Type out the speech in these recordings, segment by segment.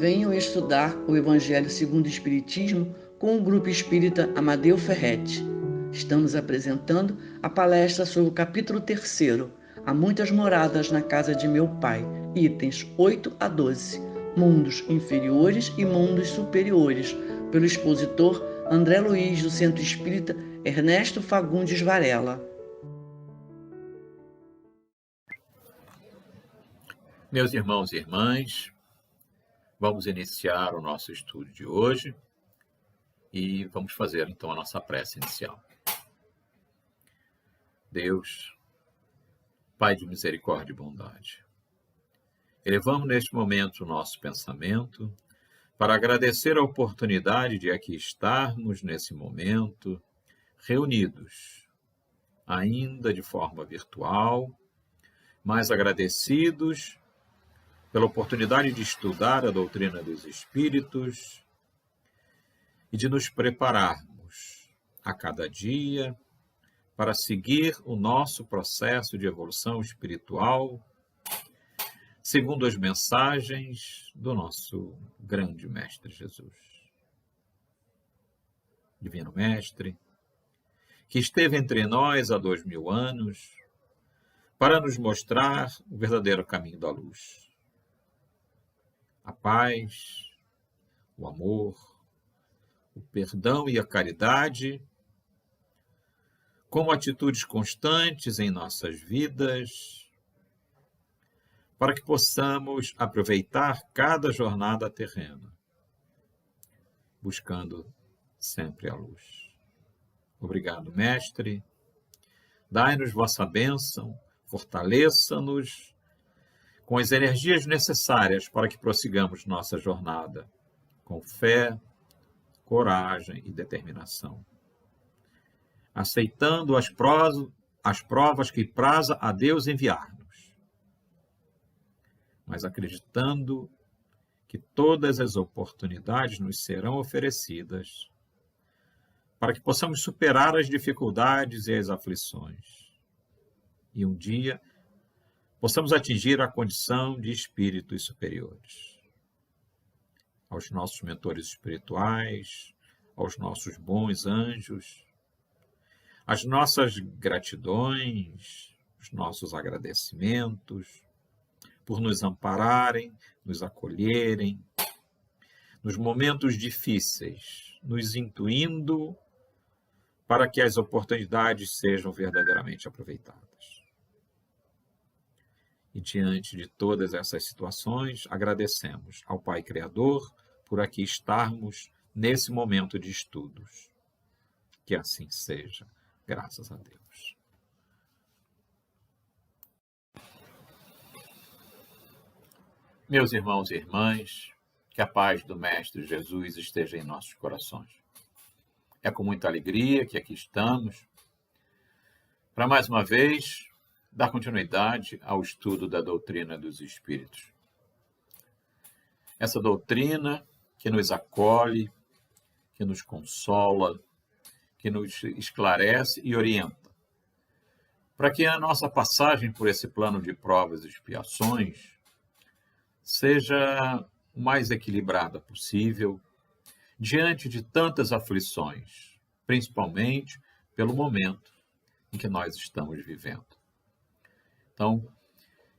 Venham estudar o Evangelho segundo o Espiritismo com o Grupo Espírita Amadeu Ferretti. Estamos apresentando a palestra sobre o capítulo 3º, Há muitas moradas na casa de meu pai, itens 8 a 12, mundos inferiores e mundos superiores, pelo expositor André Luiz, do Centro Espírita Ernesto Fagundes Varela. Meus irmãos e irmãs, vamos iniciar o nosso estudo de hoje e vamos fazer então a nossa prece inicial. Deus, Pai de misericórdia e bondade, elevamos neste momento o nosso pensamento para agradecer a oportunidade de aqui estarmos nesse momento reunidos, ainda de forma virtual, mas agradecidos pela oportunidade de estudar a doutrina dos Espíritos e de nos prepararmos a cada dia para seguir o nosso processo de evolução espiritual, segundo as mensagens do nosso grande Mestre Jesus. Divino Mestre, que esteve entre nós há 2000 anos para nos mostrar o verdadeiro caminho da luz. A paz, o amor, o perdão e a caridade, como atitudes constantes em nossas vidas, para que possamos aproveitar cada jornada terrena, buscando sempre a luz. Obrigado, Mestre. Dai-nos vossa bênção, fortaleça-nos com as energias necessárias para que prossigamos nossa jornada, com fé, coragem e determinação, aceitando as provas que praza a Deus enviar-nos, mas acreditando que todas as oportunidades nos serão oferecidas para que possamos superar as dificuldades e as aflições, e um dia possamos atingir a condição de espíritos superiores. Aos nossos mentores espirituais, aos nossos bons anjos, as nossas gratidões, os nossos agradecimentos, por nos ampararem, nos acolherem, nos momentos difíceis, nos intuindo para que as oportunidades sejam verdadeiramente aproveitadas. E diante de todas essas situações, agradecemos ao Pai Criador por aqui estarmos nesse momento de estudos. Que assim seja, graças a Deus. Meus irmãos e irmãs, que a paz do Mestre Jesus esteja em nossos corações. É com muita alegria que aqui estamos para mais uma vez dar continuidade ao estudo da doutrina dos Espíritos. Essa doutrina que nos acolhe, que nos consola, que nos esclarece e orienta, para que a nossa passagem por esse plano de provas e expiações seja o mais equilibrada possível, diante de tantas aflições, principalmente pelo momento em que nós estamos vivendo. Então,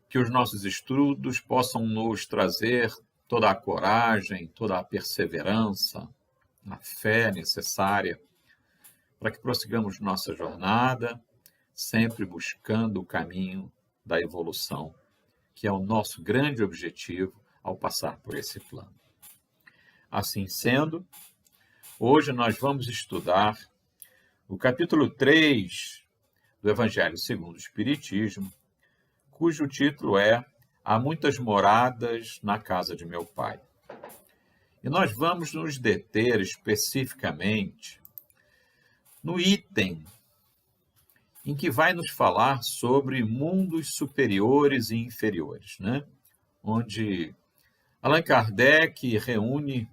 que os nossos estudos possam nos trazer toda a coragem, toda a perseverança, a fé necessária para que prossigamos nossa jornada, sempre buscando o caminho da evolução, que é o nosso grande objetivo ao passar por esse plano. Assim sendo, hoje nós vamos estudar o capítulo 3 do Evangelho segundo o Espiritismo, cujo título é Há muitas moradas na casa de meu pai. E nós vamos nos deter especificamente no item em que vai nos falar sobre mundos superiores e inferiores, né? Onde Allan Kardec reúne,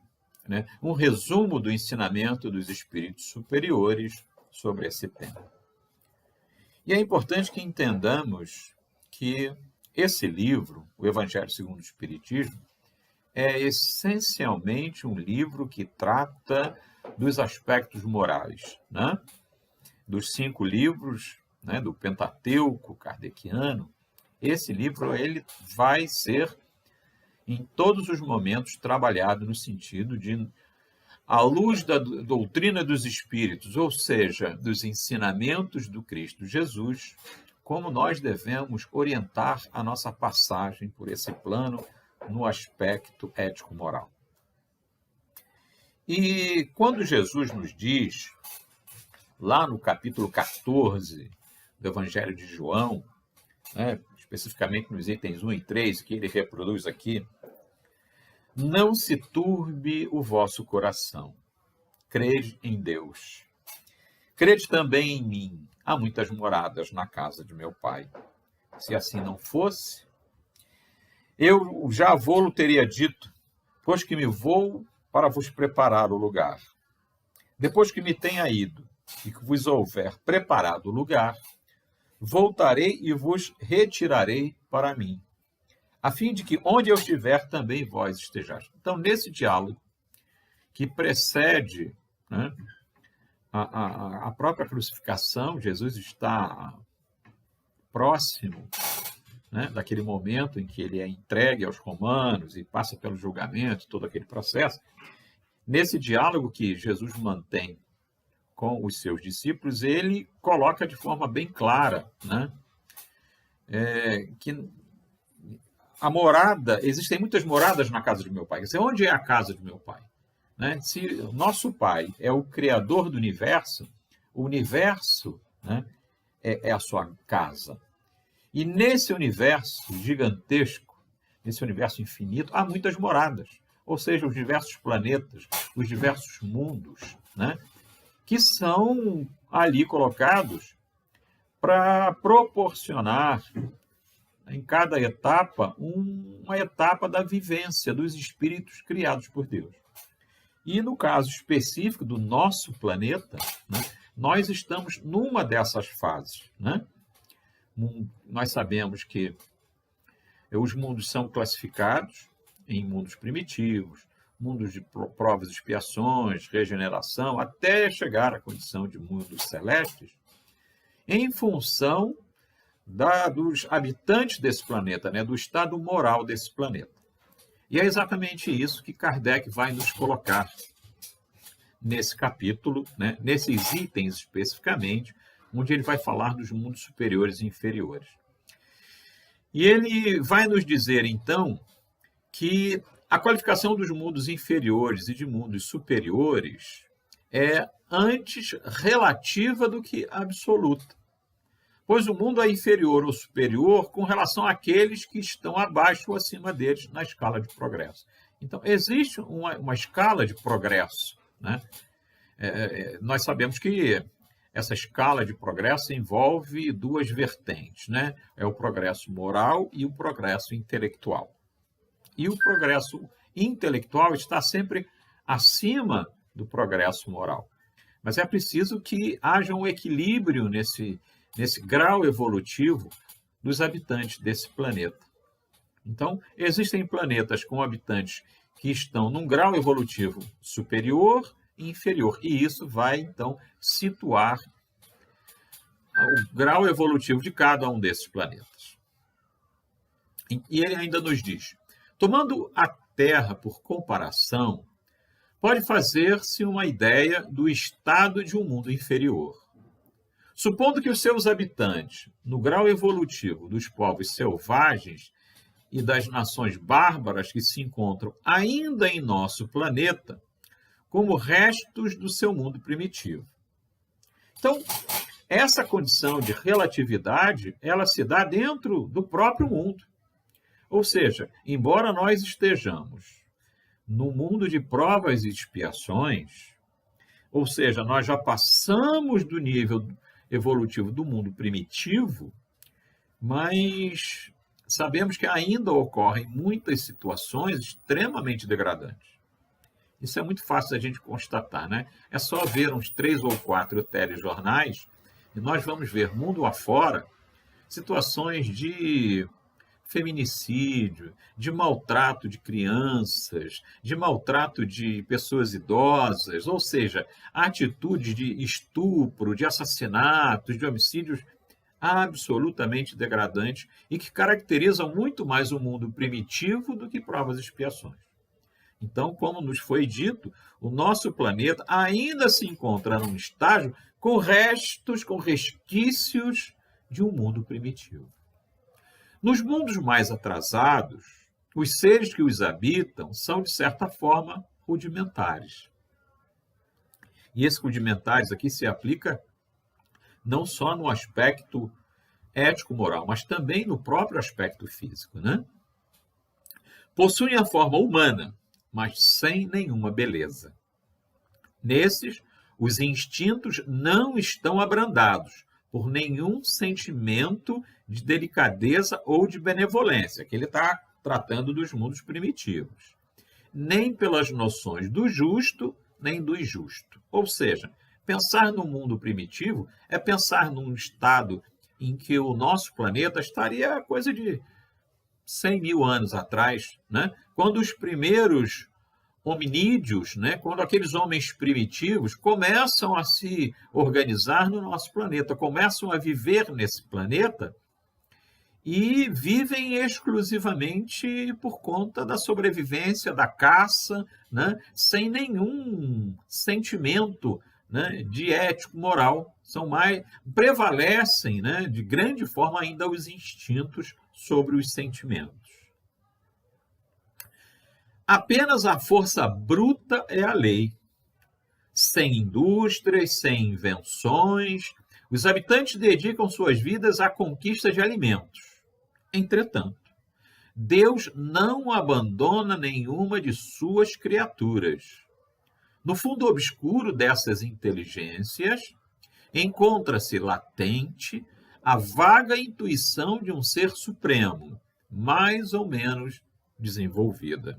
né, um resumo do ensinamento dos espíritos superiores sobre esse tema. E é importante que entendamos que esse livro, o Evangelho segundo o Espiritismo, é essencialmente um livro que trata dos aspectos morais, né? Dos 5 livros, né, do Pentateuco kardeciano. Esse livro ele vai ser, em todos os momentos, trabalhado no sentido de, à luz da doutrina dos Espíritos, ou seja, dos ensinamentos do Cristo Jesus, como nós devemos orientar a nossa passagem por esse plano no aspecto ético-moral. E quando Jesus nos diz, lá no capítulo 14 do Evangelho de João, né, especificamente nos itens 1 e 3, que ele reproduz aqui, não se turbe o vosso coração, crede em Deus. Crede também em mim, há muitas moradas na casa de meu Pai. Se assim não fosse, eu já vou-lo teria dito, pois que me vou para vos preparar o lugar. Depois que me tenha ido e que vos houver preparado o lugar, voltarei e vos retirarei para mim, a fim de que onde eu estiver também vós estejais. Então, nesse diálogo que precede, né, a própria crucificação, Jesus está próximo, né, daquele momento em que ele é entregue aos romanos e passa pelo julgamento, todo aquele processo. Nesse diálogo que Jesus mantém com os seus discípulos, ele coloca de forma bem clara, né, que a morada, existem muitas moradas na casa de meu Pai. Quer dizer, onde é a casa de meu Pai? Né? Se o nosso Pai é o Criador do universo, o universo, né, é a sua casa. E nesse universo gigantesco, nesse universo infinito, há muitas moradas. Ou seja, os diversos planetas, os diversos mundos, né, que são ali colocados para proporcionar, em cada etapa, uma etapa da vivência dos espíritos criados por Deus. E no caso específico do nosso planeta, né, nós estamos numa dessas fases, né? Nós sabemos que os mundos são classificados em mundos primitivos, mundos de provas e expiações, regeneração, até chegar à condição de mundos celestes, em função dos habitantes desse planeta, né, do estado moral desse planeta. E é exatamente isso que Kardec vai nos colocar nesse capítulo, né, nesses itens especificamente, onde ele vai falar dos mundos superiores e inferiores. E ele vai nos dizer, então, que a qualificação dos mundos inferiores e de mundos superiores é antes relativa do que absoluta, pois o mundo é inferior ou superior com relação àqueles que estão abaixo ou acima deles na escala de progresso. Então, existe uma escala de progresso, né? Nós sabemos que essa escala de progresso envolve 2 vertentes, né? É o progresso moral e o progresso intelectual. E o progresso intelectual está sempre acima do progresso moral. Mas é preciso que haja um equilíbrio nesse grau evolutivo dos habitantes desse planeta. Então, existem planetas com habitantes que estão num grau evolutivo superior e inferior. E isso vai, então, situar o grau evolutivo de cada um desses planetas. E ele ainda nos diz, tomando a Terra por comparação, pode fazer-se uma ideia do estado de um mundo inferior. Supondo que os seus habitantes, no grau evolutivo dos povos selvagens e das nações bárbaras que se encontram ainda em nosso planeta, como restos do seu mundo primitivo. Então, essa condição de relatividade, ela se dá dentro do próprio mundo. Ou seja, embora nós estejamos no mundo de provas e expiações, ou seja, nós já passamos do nível evolutivo do mundo primitivo, mas sabemos que ainda ocorrem muitas situações extremamente degradantes. Isso é muito fácil da gente constatar, né? É só ver uns 3 ou 4 telejornais e nós vamos ver, mundo afora, situações de feminicídio, de maltrato de crianças, de maltrato de pessoas idosas, ou seja, atitudes de estupro, de assassinatos, de homicídios absolutamente degradantes e que caracterizam muito mais o mundo primitivo do que provas e expiações. Então, como nos foi dito, o nosso planeta ainda se encontra num estágio com restos, com resquícios de um mundo primitivo. Nos mundos mais atrasados, os seres que os habitam são, de certa forma, rudimentares. E esse rudimentares aqui se aplica não só no aspecto ético-moral, mas também no próprio aspecto físico, né? Possuem a forma humana, mas sem nenhuma beleza. Nesses, os instintos não estão abrandados por nenhum sentimento de delicadeza ou de benevolência, que ele está tratando dos mundos primitivos, nem pelas noções do justo, nem do injusto. Ou seja, pensar no mundo primitivo é pensar num estado em que o nosso planeta estaria coisa de 100 mil anos atrás, né? Quando os primeiros hominídeos, né? Quando aqueles homens primitivos começam a se organizar no nosso planeta, começam a viver nesse planeta e vivem exclusivamente por conta da sobrevivência, da caça, né? Sem nenhum sentimento, né, de ético, moral, prevalecem, né, de grande forma ainda os instintos sobre os sentimentos. Apenas a força bruta é a lei. Sem indústrias, sem invenções, os habitantes dedicam suas vidas à conquista de alimentos. Entretanto, Deus não abandona nenhuma de suas criaturas. No fundo obscuro dessas inteligências, encontra-se latente a vaga intuição de um ser supremo, mais ou menos desenvolvida.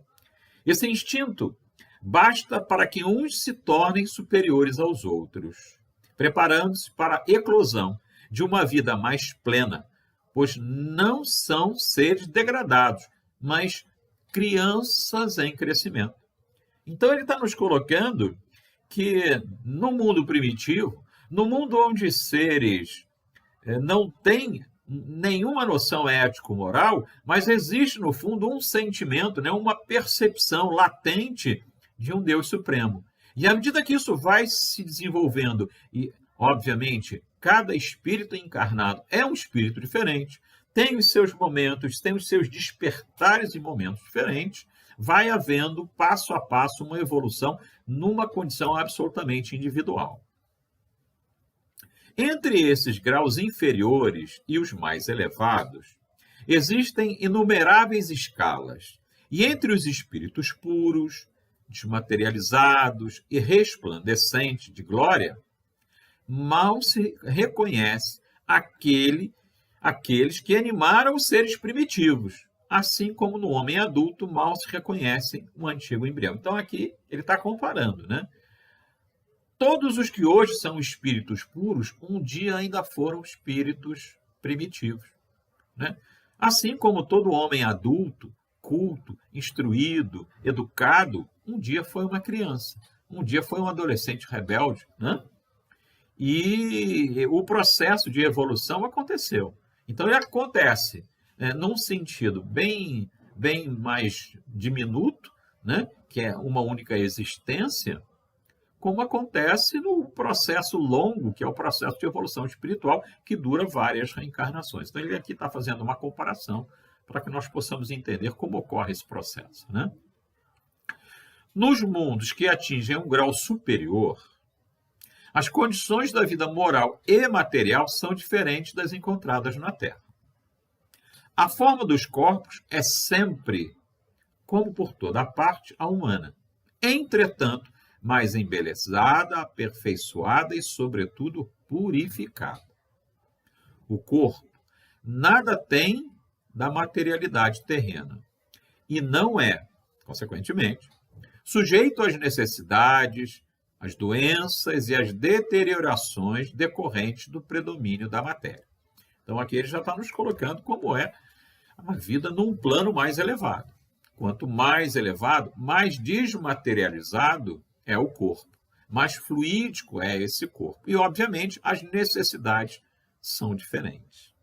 Esse instinto basta para que uns se tornem superiores aos outros, preparando-se para a eclosão de uma vida mais plena, pois não são seres degradados, mas crianças em crescimento. Então ele está nos colocando que no mundo primitivo, no mundo onde seres não têm nenhuma noção ético-moral, mas existe no fundo um sentimento, né, uma percepção latente de um Deus supremo. E à medida que isso vai se desenvolvendo, e obviamente cada espírito encarnado é um espírito diferente, tem os seus momentos, tem os seus despertares e momentos diferentes, vai havendo, passo a passo, uma evolução numa condição absolutamente individual. Entre esses graus inferiores e os mais elevados, existem inumeráveis escalas, e entre os espíritos puros, desmaterializados e resplandecentes de glória, mal se reconhece aqueles que animaram os seres primitivos, assim como no homem adulto mal se reconhece um antigo embrião. Então aqui ele está comparando, né? Todos os que hoje são espíritos puros, um dia ainda foram espíritos primitivos, né? Assim como todo homem adulto, culto, instruído, educado, um dia foi uma criança, um dia foi um adolescente rebelde, né? E o processo de evolução aconteceu. Então ele acontece num sentido bem mais diminuto, né? Que é uma única existência, como acontece no processo longo, que é o processo de evolução espiritual, que dura várias reencarnações. Então, ele aqui está fazendo uma comparação para que nós possamos entender como ocorre esse processo, né? Nos mundos que atingem um grau superior, as condições da vida moral e material são diferentes das encontradas na Terra. A forma dos corpos é sempre, como por toda parte, a humana. Entretanto, mais embelezada, aperfeiçoada e, sobretudo, purificada. O corpo nada tem da materialidade terrena e não é, consequentemente, sujeito às necessidades, às doenças e às deteriorações decorrentes do predomínio da matéria. Então, aqui ele já está nos colocando como é a vida num plano mais elevado. Quanto mais elevado, mais desmaterializado é o corpo, mais fluídico é esse corpo. E, obviamente, as necessidades são diferentes.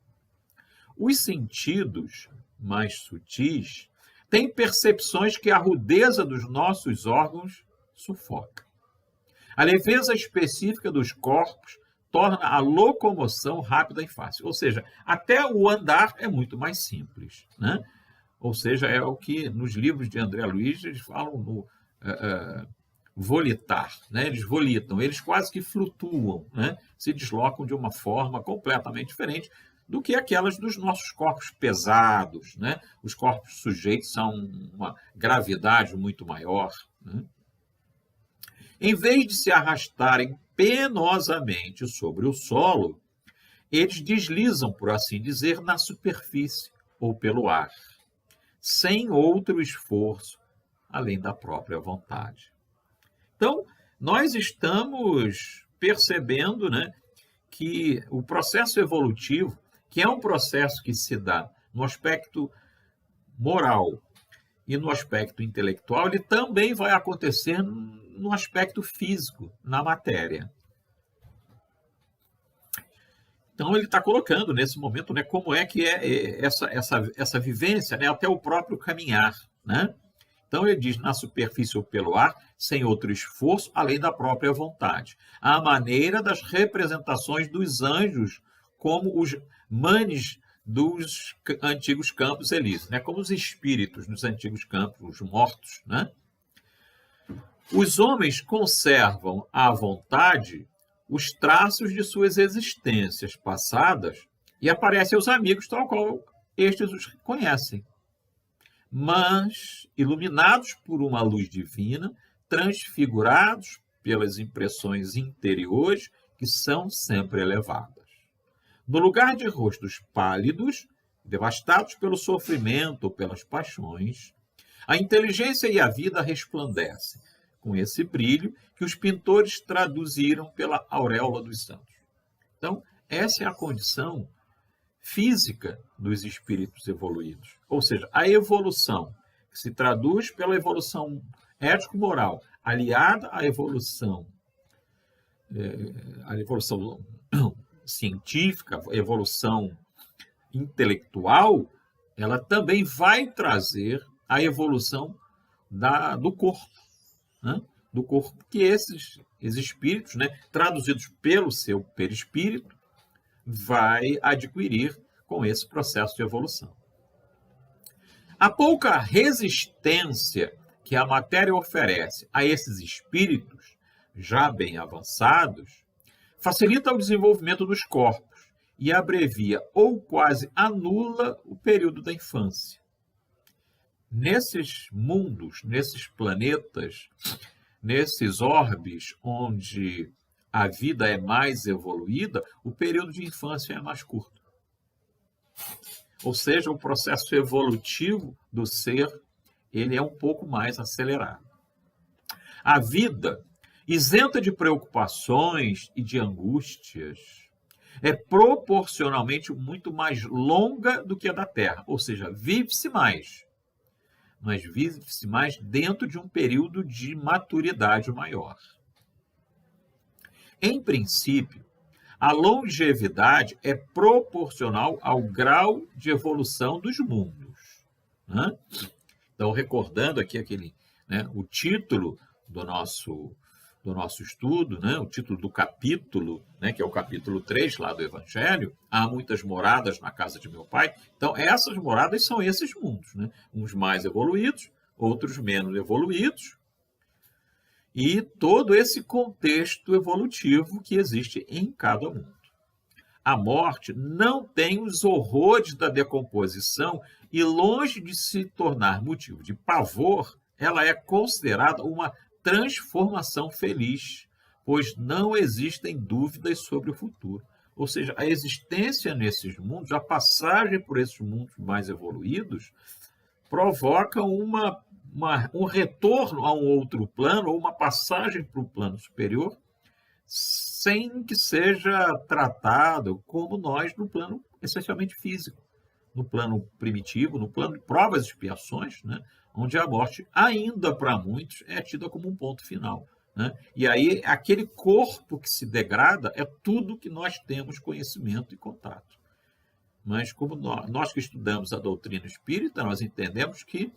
Os sentidos mais sutis têm percepções que a rudeza dos nossos órgãos sufoca. A leveza específica dos corpos torna a locomoção rápida e fácil. Ou seja, até o andar é muito mais simples, né? Ou seja, é o que nos livros de André Luiz eles falam no volitar, né? Eles volitam, eles quase que flutuam, né? Se deslocam de uma forma completamente diferente do que aquelas dos nossos corpos pesados, né? Os corpos sujeitos a uma gravidade muito maior, né? Em vez de se arrastarem penosamente sobre o solo, eles deslizam, por assim dizer, na superfície ou pelo ar, sem outro esforço além da própria vontade. Então, nós estamos percebendo, né, que o processo evolutivo, que é um processo que se dá no aspecto moral e no aspecto intelectual, ele também vai acontecer no aspecto físico, na matéria. Então, ele está colocando nesse momento, né, como é que é essa vivência, né, até o próprio caminhar, né? Então, ele diz, na superfície ou pelo ar, sem outro esforço, além da própria vontade. À maneira das representações dos anjos, como os manes dos antigos campos elíseos, né? Como os espíritos nos antigos campos, os mortos, né? Os homens conservam à vontade os traços de suas existências passadas e aparecem aos amigos tal qual estes os conhecem. Mas, iluminados por uma luz divina, transfigurados pelas impressões interiores que são sempre elevadas. No lugar de rostos pálidos, devastados pelo sofrimento ou pelas paixões, a inteligência e a vida resplandecem com esse brilho que os pintores traduziram pela auréola dos santos. Então, essa é a condição física dos espíritos evoluídos. Ou seja, a evolução que se traduz pela evolução ético-moral, aliada à evolução científica, a evolução intelectual, ela também vai trazer a evolução do corpo, né? Do corpo que esses espíritos, né, traduzidos pelo seu perispírito, vai adquirir com esse processo de evolução. A pouca resistência que a matéria oferece a esses espíritos, já bem avançados, facilita o desenvolvimento dos corpos e abrevia ou quase anula o período da infância. Nesses mundos, nesses planetas, nesses orbes onde a vida é mais evoluída, o período de infância é mais curto. Ou seja, o processo evolutivo do ser, ele é um pouco mais acelerado. A vida, isenta de preocupações e de angústias, é proporcionalmente muito mais longa do que a da Terra. Ou seja, vive-se mais, mas vive-se mais dentro de um período de maturidade maior. Em princípio, a longevidade é proporcional ao grau de evolução dos mundos, né? Então, recordando aqui o título do nosso estudo, né? O título do capítulo, né? Que é o capítulo 3 lá do Evangelho, há muitas moradas na casa de meu Pai. Então, essas moradas são esses mundos, né? Uns mais evoluídos, outros menos evoluídos, e todo esse contexto evolutivo que existe em cada mundo. A morte não tem os horrores da decomposição e, longe de se tornar motivo de pavor, ela é considerada uma transformação feliz, pois não existem dúvidas sobre o futuro. Ou seja, a existência nesses mundos, a passagem por esses mundos mais evoluídos, provoca um retorno a um outro plano, ou uma passagem para o plano superior, sem que seja tratado como nós no plano essencialmente físico, no plano primitivo, no plano de provas e expiações, né? Onde a morte, ainda para muitos, é tida como um ponto final. Né? E aí, aquele corpo que se degrada é tudo que nós temos conhecimento e contato. Mas como nós que estudamos a doutrina espírita, nós entendemos que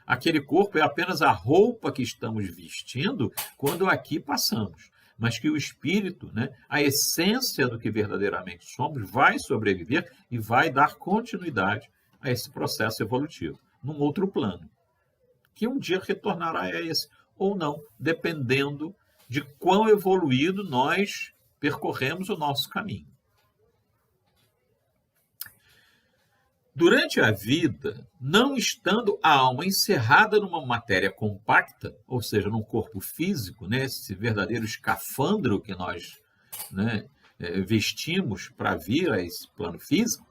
aquele corpo é apenas a roupa que estamos vestindo quando aqui passamos. Mas que o espírito, né, a essência do que verdadeiramente somos, vai sobreviver e vai dar continuidade a esse processo evolutivo, num outro plano, que um dia retornará a esse, ou não, dependendo de quão evoluído nós percorremos o nosso caminho. Durante a vida, não estando a alma encerrada numa matéria compacta, ou seja, num corpo físico, né, esse verdadeiro escafandro que nós, né, vestimos para vir a esse plano físico,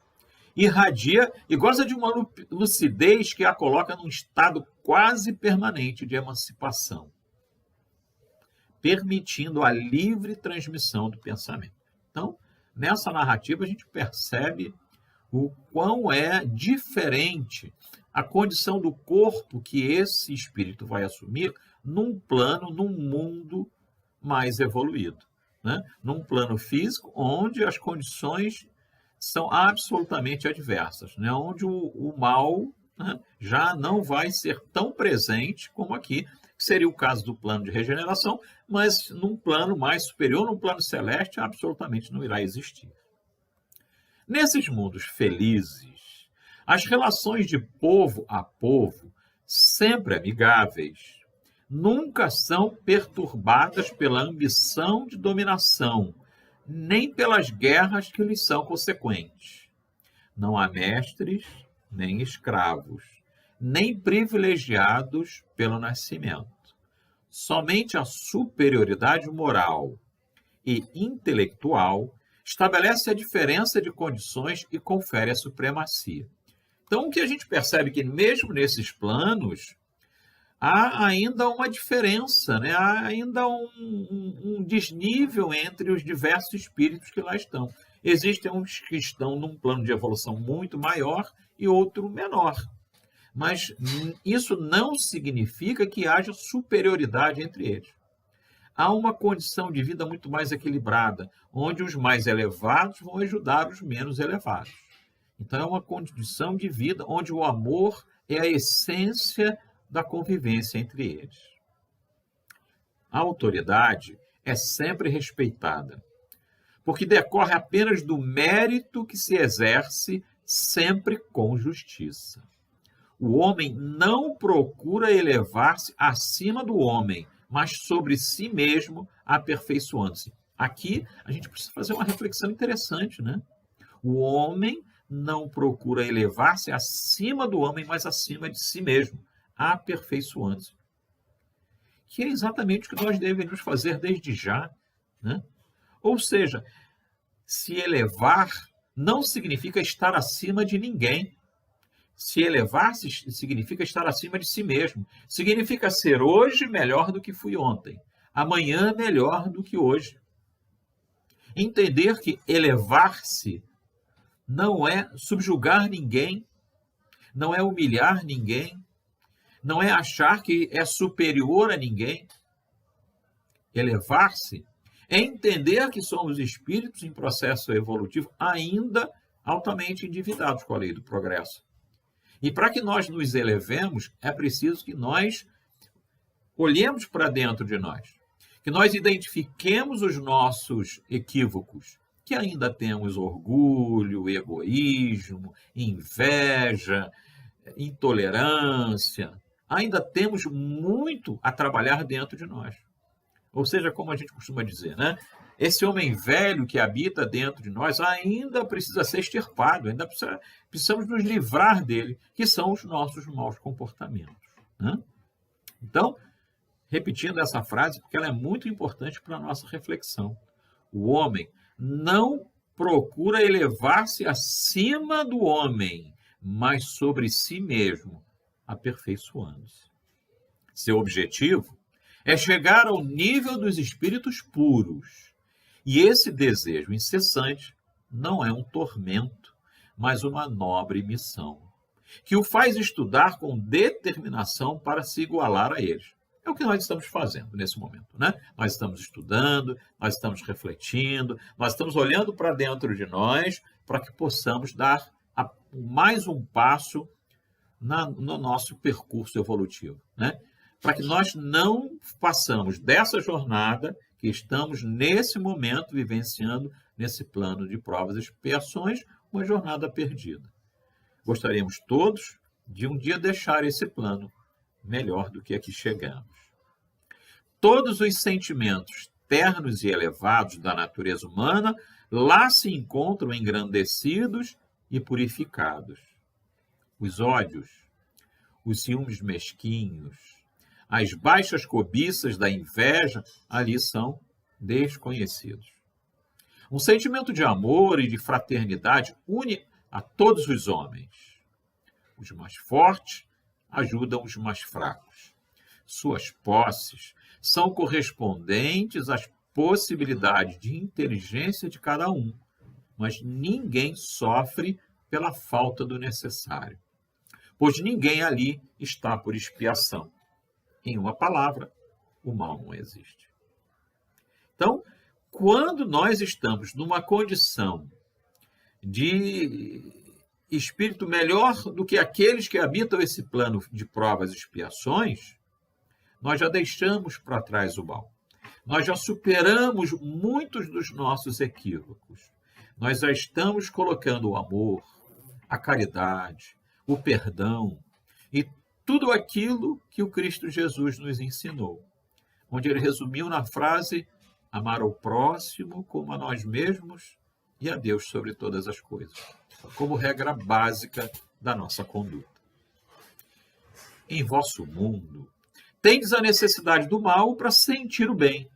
irradia e goza de uma lucidez que a coloca num estado quase permanente de emancipação, permitindo a livre transmissão do pensamento. Então, nessa narrativa, a gente percebe o quão é diferente a condição do corpo que esse espírito vai assumir num plano, num mundo mais evoluído, né? Num plano físico, onde as condições são absolutamente adversas, né? Onde o mal, né, já não vai ser tão presente como aqui, que seria o caso do plano de regeneração, mas num plano mais superior, num plano celeste, absolutamente não irá existir. Nesses mundos felizes, as relações de povo a povo, sempre amigáveis, nunca são perturbadas pela ambição de dominação, nem pelas guerras que lhes são consequentes. Não há mestres, nem escravos, nem privilegiados pelo nascimento. Somente a superioridade moral e intelectual estabelece a diferença de condições e confere a supremacia. Então, o que a gente percebe que, mesmo nesses planos, há ainda uma diferença, né? Há ainda um desnível entre os diversos espíritos que lá estão. Existem uns que estão num plano de evolução muito maior e outro menor. Mas isso não significa que haja superioridade entre eles. Há uma condição de vida muito mais equilibrada, onde os mais elevados vão ajudar os menos elevados. Então, é uma condição de vida onde o amor é a essência da convivência entre eles. A autoridade é sempre respeitada, porque decorre apenas do mérito que se exerce sempre com justiça. O homem não procura elevar-se acima do homem, mas sobre si mesmo aperfeiçoando-se. Aqui a gente precisa fazer uma reflexão interessante, né? O homem não procura elevar-se acima do homem, mas acima de si mesmo, aperfeiçoando-se. Que é exatamente o que nós devemos fazer desde já, né? Ou seja, se elevar não significa estar acima de ninguém. Se elevar significa estar acima de si mesmo. Significa ser hoje melhor do que fui ontem. Amanhã melhor do que hoje. Entender que elevar-se não é subjugar ninguém, não é humilhar ninguém, não é achar que é superior a ninguém. Elevar-se é entender que somos espíritos em processo evolutivo ainda altamente endividados com a lei do progresso. E para que nós nos elevemos, é preciso que nós olhemos para dentro de nós, que nós identifiquemos os nossos equívocos, que ainda temos orgulho, egoísmo, inveja, intolerância, ainda temos muito a trabalhar dentro de nós. Ou seja, como a gente costuma dizer, né? Esse homem velho que habita dentro de nós ainda precisa ser extirpado, ainda precisamos nos livrar dele, que são os nossos maus comportamentos, né? Então, repetindo essa frase, porque ela é muito importante para a nossa reflexão. O homem não procura elevar-se acima do homem, mas sobre si mesmo, aperfeiçoando-se. Seu objetivo é chegar ao nível dos espíritos puros. E esse desejo incessante não é um tormento, mas uma nobre missão, que o faz estudar com determinação para se igualar a eles. É o que nós estamos fazendo nesse momento, né? Nós estamos estudando, nós estamos refletindo, nós estamos olhando para dentro de nós para que possamos dar mais um passo no nosso percurso evolutivo, né? Para que nós não passamos dessa jornada que estamos nesse momento vivenciando nesse plano de provas e expiações, uma jornada perdida. Gostaríamos todos de um dia deixar esse plano melhor do que aqui chegamos. Todos os sentimentos ternos e elevados da natureza humana lá se encontram engrandecidos e purificados. Os ódios, os ciúmes mesquinhos, as baixas cobiças da inveja ali são desconhecidos. Um sentimento de amor e de fraternidade une a todos os homens. Os mais fortes ajudam os mais fracos. Suas posses são correspondentes às possibilidades de inteligência de cada um, mas ninguém sofre pela falta do necessário, pois ninguém ali está por expiação. Em uma palavra, o mal não existe. Então, quando nós estamos numa condição de espírito melhor do que aqueles que habitam esse plano de provas e expiações, nós já deixamos para trás o mal. Nós já superamos muitos dos nossos equívocos. Nós já estamos colocando o amor, a caridade, o perdão e tudo aquilo que o Cristo Jesus nos ensinou, onde ele resumiu na frase: amar ao próximo como a nós mesmos e a Deus sobre todas as coisas, como regra básica da nossa conduta. Em vosso mundo, tendes a necessidade do mal para sentir o bem,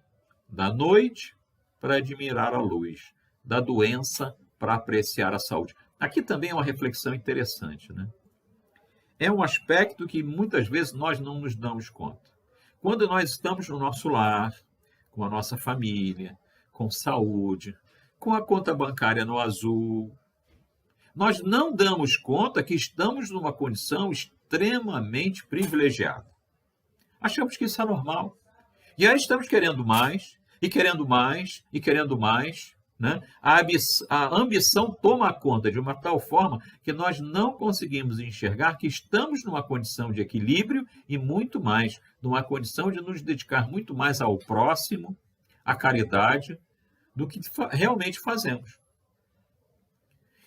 da noite para admirar a luz, da doença para apreciar a saúde. Aqui também é uma reflexão interessante, né? É um aspecto que muitas vezes nós não nos damos conta. Quando nós estamos no nosso lar, com a nossa família, com saúde, com a conta bancária no azul, nós não damos conta que estamos numa condição extremamente privilegiada. Achamos que isso é normal. E aí estamos querendo mais, e querendo mais, e querendo mais, né? A ambição toma conta de uma tal forma que nós não conseguimos enxergar que estamos numa condição de equilíbrio e muito mais, numa condição de nos dedicar muito mais ao próximo, à caridade, do que realmente fazemos.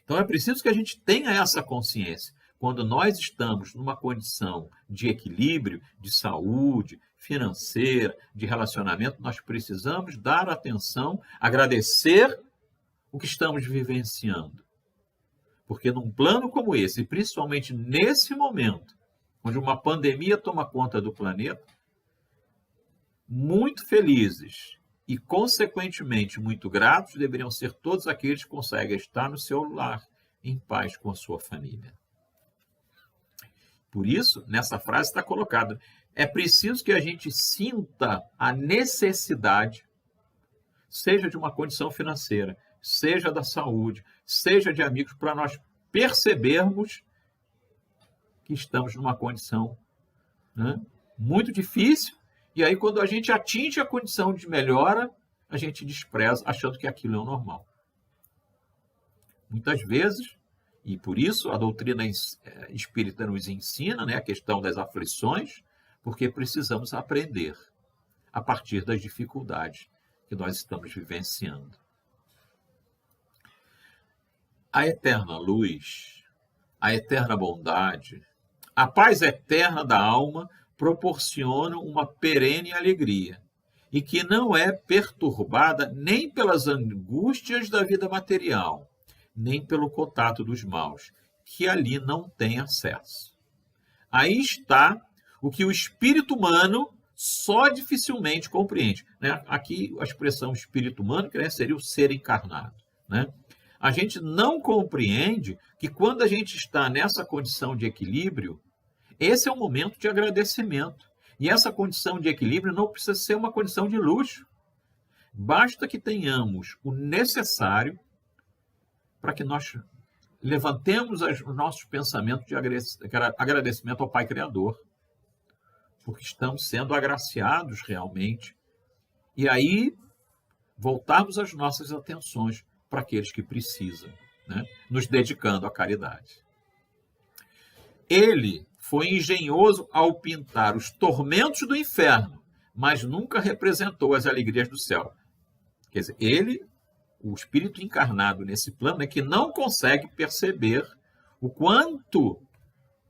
Então é preciso que a gente tenha essa consciência. Quando nós estamos numa condição de equilíbrio, de saúde, financeira, de relacionamento, nós precisamos dar atenção, agradecer o que estamos vivenciando. Porque num plano como esse, e principalmente nesse momento, onde uma pandemia toma conta do planeta, muito felizes e, consequentemente, muito gratos deveriam ser todos aqueles que conseguem estar no seu lar, em paz com a sua família. Por isso, nessa frase está colocado, é preciso que a gente sinta a necessidade, seja de uma condição financeira, seja da saúde, seja de amigos, para nós percebermos que estamos numa condição, né, muito difícil, e aí quando a gente atinge a condição de melhora, a gente despreza, achando que aquilo é o normal. Muitas vezes, e por isso a doutrina espírita nos ensina, né, a questão das aflições, porque precisamos aprender a partir das dificuldades que nós estamos vivenciando. A eterna luz, a eterna bondade, a paz eterna da alma proporcionam uma perene alegria e que não é perturbada nem pelas angústias da vida material, nem pelo contato dos maus, que ali não tem acesso. Aí está o que o espírito humano só dificilmente compreende, né? Aqui a expressão espírito humano seria o ser encarnado, né? A gente não compreende que quando a gente está nessa condição de equilíbrio, esse é um momento de agradecimento. E essa condição de equilíbrio não precisa ser uma condição de luxo. Basta que tenhamos o necessário para que nós levantemos os nossos pensamentos de agradecimento ao Pai Criador, porque estamos sendo agraciados realmente. E aí, voltarmos as nossas atenções para aqueles que precisam, né? Nos dedicando à caridade. Ele foi engenhoso ao pintar os tormentos do inferno, mas nunca representou as alegrias do céu. Quer dizer, ele, o espírito encarnado nesse plano, é que não consegue perceber o quanto,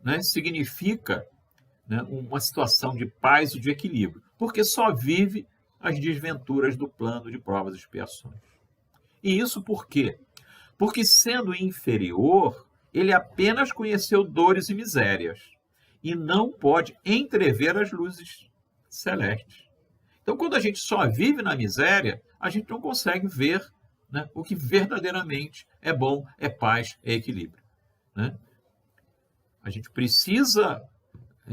né, significa, né, uma situação de paz e de equilíbrio, porque só vive as desventuras do plano de provas e expiações. E isso por quê? Porque, sendo inferior, ele apenas conheceu dores e misérias e não pode entrever as luzes celestes. Então, quando a gente só vive na miséria, a gente não consegue ver, né, o que verdadeiramente é bom, é paz, é equilíbrio, né? A gente precisa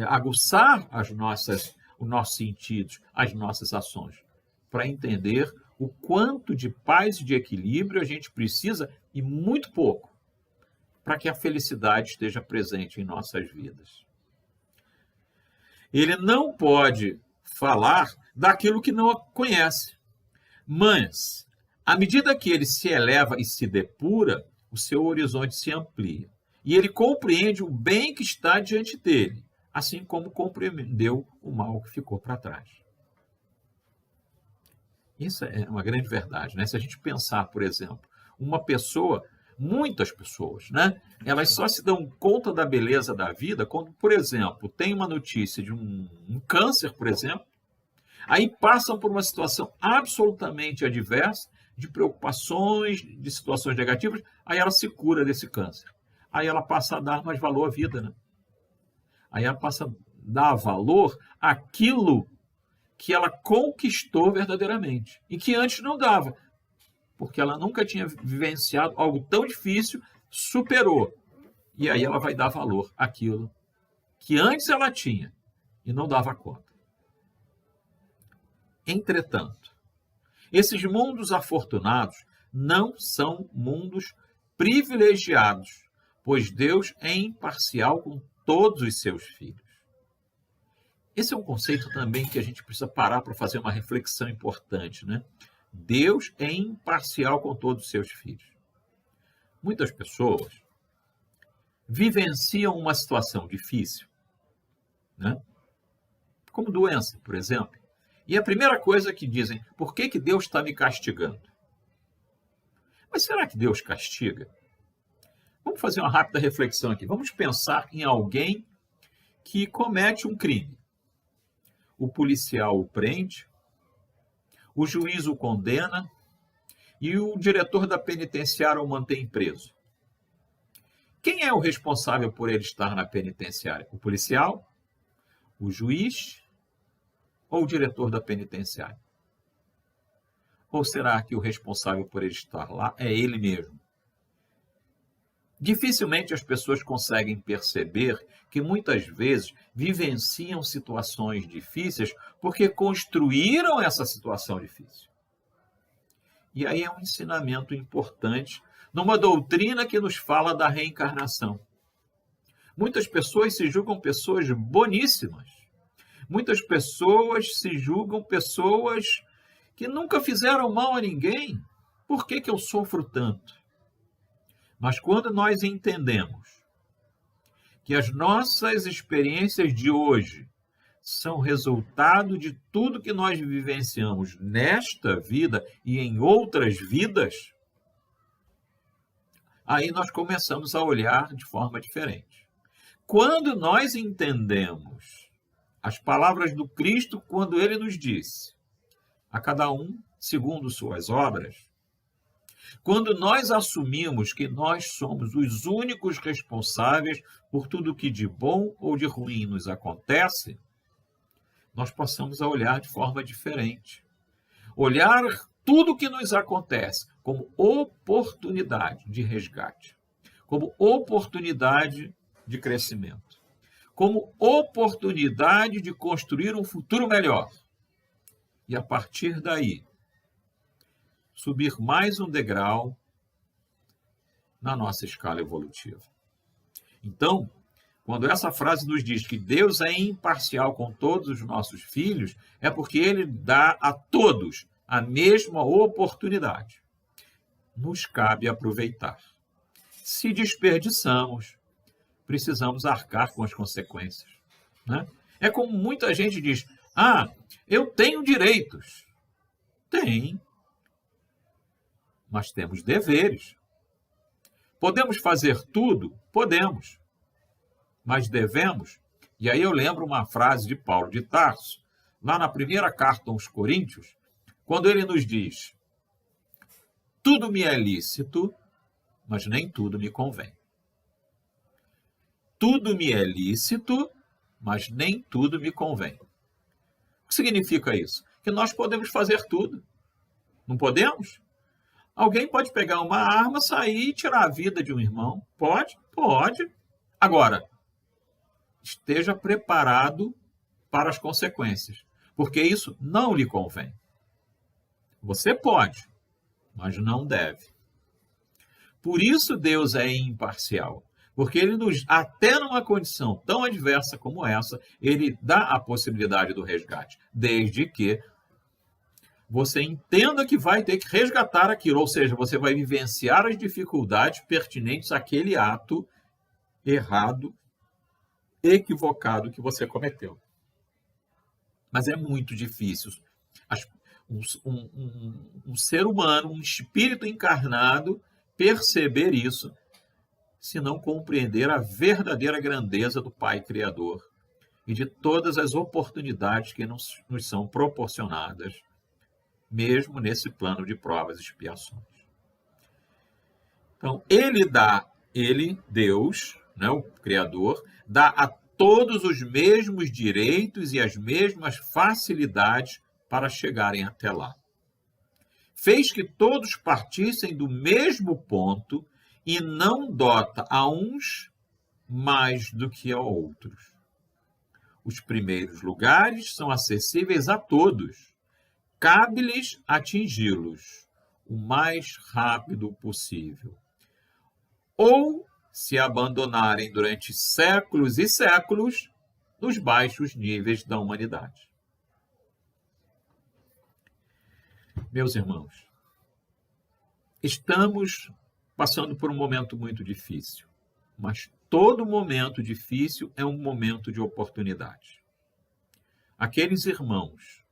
aguçar os nossos sentidos, as nossas ações, para entender o quanto de paz e de equilíbrio a gente precisa, e muito pouco, para que a felicidade esteja presente em nossas vidas. Ele não pode falar daquilo que não conhece, mas, à medida que ele se eleva e se depura, o seu horizonte se amplia. E ele compreende o bem que está diante dele, assim como compreendeu o mal que ficou para trás. Isso é uma grande verdade, né? Se a gente pensar, por exemplo, uma pessoa, muitas pessoas, né? Elas só se dão conta da beleza da vida quando, por exemplo, tem uma notícia de um câncer, por exemplo, aí passam por uma situação absolutamente adversa, de preocupações, de situações negativas, aí ela se cura desse câncer. Aí ela passa a dar mais valor à vida, né? Aí ela passa a dar valor àquilo que ela conquistou verdadeiramente e que antes não dava, porque ela nunca tinha vivenciado algo tão difícil, superou. E aí ela vai dar valor àquilo que antes ela tinha e não dava conta. Entretanto, esses mundos afortunados não são mundos privilegiados, pois Deus é imparcial com todos os seus filhos. Esse é um conceito também que a gente precisa parar para fazer uma reflexão importante, né? Deus é imparcial com todos os seus filhos. Muitas pessoas vivenciam uma situação difícil, né? Como doença, por exemplo. E a primeira coisa que dizem, por que Deus está me castigando? Mas será que Deus castiga? Vamos fazer uma rápida reflexão aqui. Vamos pensar em alguém que comete um crime. O policial o prende, o juiz o condena e o diretor da penitenciária o mantém preso. Quem é o responsável por ele estar na penitenciária? O policial, o juiz ou o diretor da penitenciária? Ou será que o responsável por ele estar lá é ele mesmo? Dificilmente as pessoas conseguem perceber que muitas vezes vivenciam situações difíceis porque construíram essa situação difícil. E aí é um ensinamento importante numa doutrina que nos fala da reencarnação. Muitas pessoas se julgam pessoas boníssimas. Muitas pessoas se julgam pessoas que nunca fizeram mal a ninguém. Por que eu sofro tanto? Mas quando nós entendemos que as nossas experiências de hoje são resultado de tudo que nós vivenciamos nesta vida e em outras vidas, aí nós começamos a olhar de forma diferente. Quando nós entendemos as palavras do Cristo, quando ele nos disse, a cada um segundo suas obras, quando nós assumimos que nós somos os únicos responsáveis por tudo que de bom ou de ruim nos acontece, nós passamos a olhar de forma diferente. Olhar tudo o que nos acontece como oportunidade de resgate, como oportunidade de crescimento, como oportunidade de construir um futuro melhor. E a partir daí, subir mais um degrau na nossa escala evolutiva. Então, quando essa frase nos diz que Deus é imparcial com todos os nossos filhos, é porque Ele dá a todos a mesma oportunidade. Nos cabe aproveitar. Se desperdiçamos, precisamos arcar com as consequências, né? É como muita gente diz: eu tenho direitos. Tem, mas temos deveres. Podemos fazer tudo? Podemos. Mas devemos? E aí eu lembro uma frase de Paulo de Tarso, lá na primeira carta aos Coríntios, quando ele nos diz: tudo me é lícito, mas nem tudo me convém. Tudo me é lícito, mas nem tudo me convém. O que significa isso? Que nós podemos fazer tudo. Não podemos? Alguém pode pegar uma arma, sair e tirar a vida de um irmão? Pode? Pode. Agora, esteja preparado para as consequências, porque isso não lhe convém. Você pode, mas não deve. Por isso Deus é imparcial, porque Ele nos, até numa condição tão adversa como essa, Ele dá a possibilidade do resgate, desde que você entenda que vai ter que resgatar aquilo, ou seja, você vai vivenciar as dificuldades pertinentes àquele ato errado, equivocado que você cometeu. Mas é muito difícil. Um ser humano, um espírito encarnado, perceber isso, se não compreender a verdadeira grandeza do Pai Criador e de todas as oportunidades que nos são proporcionadas, mesmo nesse plano de provas e expiações. Então, Deus, né, o Criador, dá a todos os mesmos direitos e as mesmas facilidades para chegarem até lá. Fez que todos partissem do mesmo ponto e não dota a uns mais do que a outros. Os primeiros lugares são acessíveis a todos. Cabe-lhes atingi-los o mais rápido possível. Ou se abandonarem durante séculos e séculos nos baixos níveis da humanidade. Meus irmãos, estamos passando por um momento muito difícil, mas todo momento difícil é um momento de oportunidade. Aqueles irmãos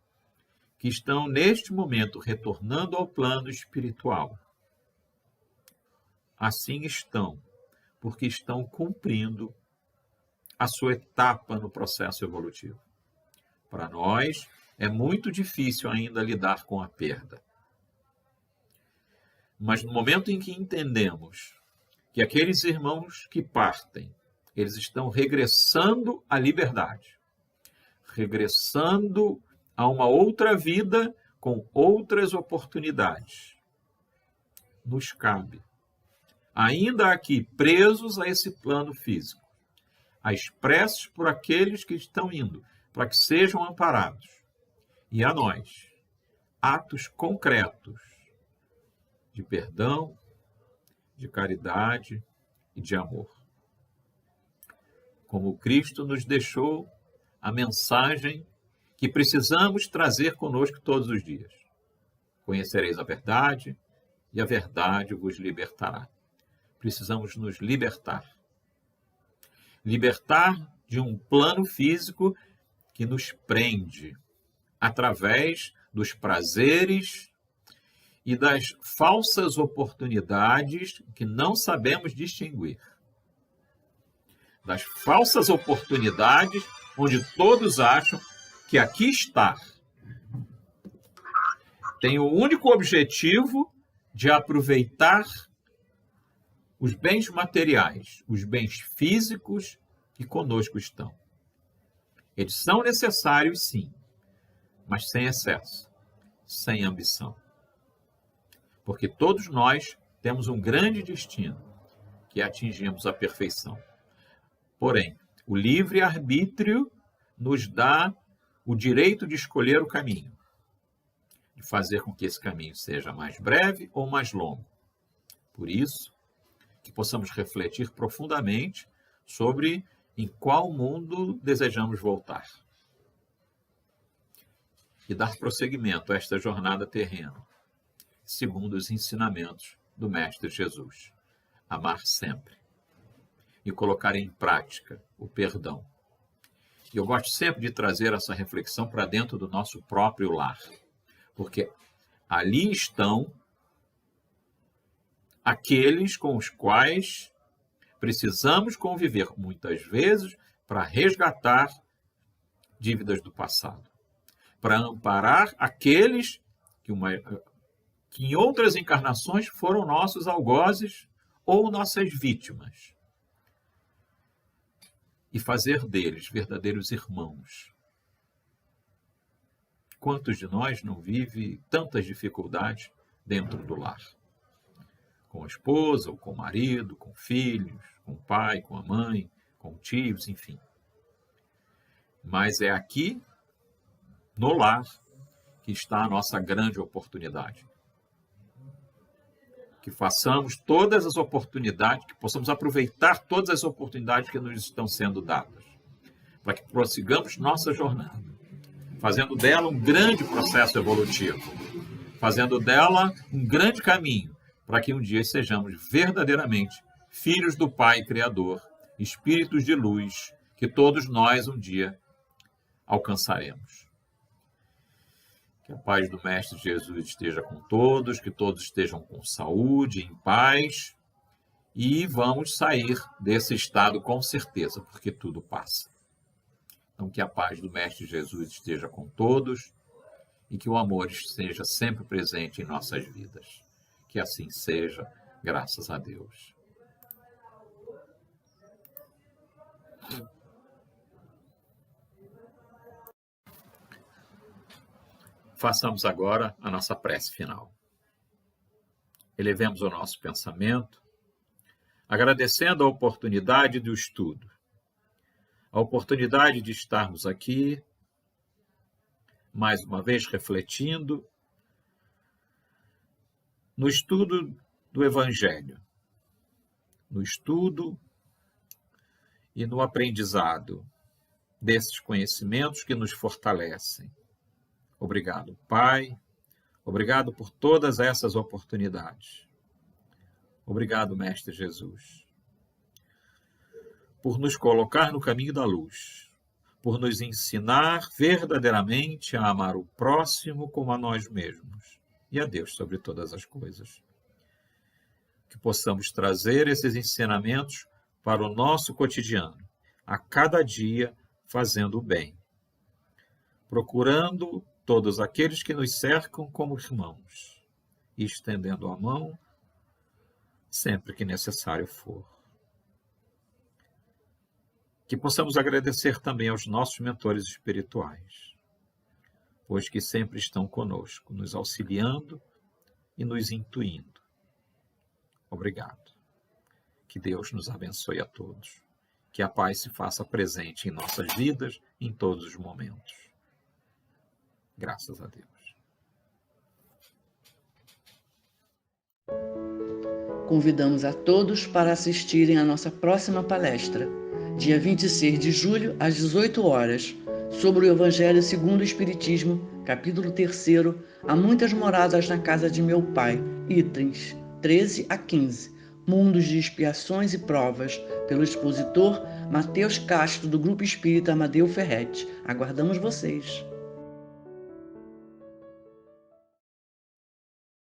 que estão neste momento retornando ao plano espiritual, assim estão, porque estão cumprindo a sua etapa no processo evolutivo. Para nós, é muito difícil ainda lidar com a perda. Mas no momento em que entendemos que aqueles irmãos que partem, eles estão regressando à liberdade, regressando a uma outra vida com outras oportunidades, nos cabe, ainda aqui presos a esse plano físico, a expressos por aqueles que estão indo, para que sejam amparados, e a nós, atos concretos de perdão, de caridade e de amor. Como Cristo nos deixou a mensagem que precisamos trazer conosco todos os dias. Conhecereis a verdade, e a verdade vos libertará. Precisamos nos libertar. Libertar de um plano físico que nos prende através dos prazeres e das falsas oportunidades que não sabemos distinguir. Das falsas oportunidades onde todos acham que aqui está. Tem o único objetivo de aproveitar os bens materiais, os bens físicos que conosco estão. Eles são necessários, sim, mas sem excesso, sem ambição. Porque todos nós temos um grande destino, que é atingirmos a perfeição. Porém, o livre-arbítrio nos dá o direito de escolher o caminho, de fazer com que esse caminho seja mais breve ou mais longo. Por isso, que possamos refletir profundamente sobre em qual mundo desejamos voltar e dar prosseguimento a esta jornada terrena, segundo os ensinamentos do Mestre Jesus. Amar sempre e colocar em prática o perdão. E eu gosto sempre de trazer essa reflexão para dentro do nosso próprio lar, porque ali estão aqueles com os quais precisamos conviver muitas vezes para resgatar dívidas do passado, para amparar aqueles que em outras encarnações foram nossos algozes ou nossas vítimas, e fazer deles verdadeiros irmãos. Quantos de nós não vive tantas dificuldades dentro do lar? Com a esposa, ou com o marido, com filhos, com o pai, com a mãe, com tios, enfim. Mas é aqui, no lar, que está a nossa grande oportunidade. Que façamos todas as oportunidades, que possamos aproveitar todas as oportunidades que nos estão sendo dadas, para que prossigamos nossa jornada, fazendo dela um grande processo evolutivo, fazendo dela um grande caminho, para que um dia sejamos verdadeiramente filhos do Pai Criador, espíritos de luz, que todos nós um dia alcançaremos. Que a paz do Mestre Jesus esteja com todos, que todos estejam com saúde, em paz, e vamos sair desse estado com certeza, porque tudo passa. Então, que a paz do Mestre Jesus esteja com todos e que o amor esteja sempre presente em nossas vidas. Que assim seja, graças a Deus. Façamos agora a nossa prece final. Elevemos o nosso pensamento, agradecendo a oportunidade do estudo, a oportunidade de estarmos aqui, mais uma vez refletindo no estudo do Evangelho, no estudo e no aprendizado desses conhecimentos que nos fortalecem. Obrigado, Pai. Obrigado por todas essas oportunidades. Obrigado, Mestre Jesus, por nos colocar no caminho da luz, por nos ensinar verdadeiramente a amar o próximo como a nós mesmos e a Deus sobre todas as coisas. Que possamos trazer esses ensinamentos para o nosso cotidiano, a cada dia fazendo o bem, procurando todos aqueles que nos cercam como irmãos e estendendo a mão sempre que necessário for. Que possamos agradecer também aos nossos mentores espirituais, pois que sempre estão conosco, nos auxiliando e nos intuindo. Obrigado. Que Deus nos abençoe a todos. Que a paz se faça presente em nossas vidas em todos os momentos. Graças a Deus. Convidamos a todos para assistirem à nossa próxima palestra, dia 26 de julho, às 18 horas, sobre o Evangelho segundo o Espiritismo, capítulo 3º, Há muitas moradas na casa de meu Pai, itens 13 a 15, Mundos de Expiações e Provas, pelo expositor Mateus Castro, do Grupo Espírita Amadeu Ferretti. Aguardamos vocês!